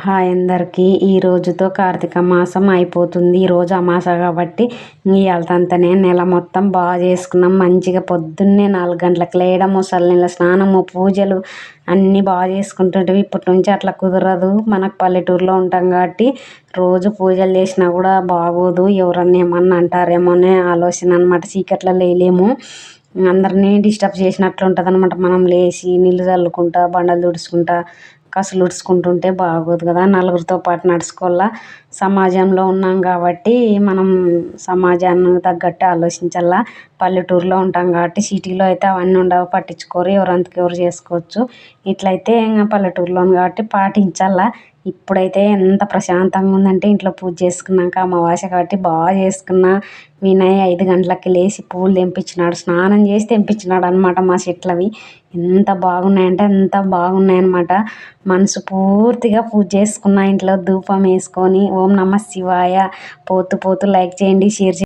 Hi అందరికీ. ఈ రోజుతో కార్తీక మాసం అయిపోతుంది. ఈరోజు అమాస కాబట్టి ఇవాళంతనే నెల మొత్తం బాగా చేసుకున్నాం. మంచిగా పొద్దున్నే 4 గంటలకు లేయడం, చల్లనీళ్ళ స్నానము, పూజలు అన్నీ బాగా చేసుకుంటుంటే ఇప్పటి నుంచి అట్లా కుదరదు. మనకు పల్లెటూరులో ఉంటాం కాబట్టి రోజు పూజలు చేసినా కూడా బాగోదు, ఎవరన్నా ఏమన్నా అంటారేమో అనే ఆలోచన అనమాట. చీకట్లో లేలేము, అందరినీ డిస్టర్బ్ చేసినట్లు ఉంటుంది అనమాట. మనం లేచి నీళ్ళు చల్లుకుంటా, బండలు తుడుచుకుంటా, కసులు ఉడుచుకుంటుంటే బాగోదు కదా. నలుగురితో పాటు నడుచుకోవాలా. సమాజంలో ఉన్నాం కాబట్టి మనం సమాజాన్ని తగ్గట్టు ఆలోచించాలా. పల్లెటూరులో ఉంటాం కాబట్టి సిటీలో అయితే అవన్నీ ఉండవు, పట్టించుకోరు, ఎవరంతకు ఎవరు చేసుకోవచ్చు. ఇట్లయితే ఇంకా పల్లెటూరులో కాబట్టి పాటించాలా. ఇప్పుడైతే ఎంత ప్రశాంతంగా ఉందంటే ఇంట్లో పూజ చేసుకున్నాక అమావాస్య కాబట్టి బాగా చేసుకున్నా. వినయ్ 5 గంటలకి లేచి పూలు తెంపించినాడు, స్నానం చేసి తెంపించినాడు అనమాట. మా చెట్లవి ఎంత బాగున్నాయంటే అంత బాగున్నాయన్నమాట. మనసు పూర్తిగా పూజ చేసుకున్న, ఇంట్లో ధూపం వేసుకొని ఓం నమః శివాయ పోతూ పోతూ లైక్ చేయండి, షేర్ చేయండి.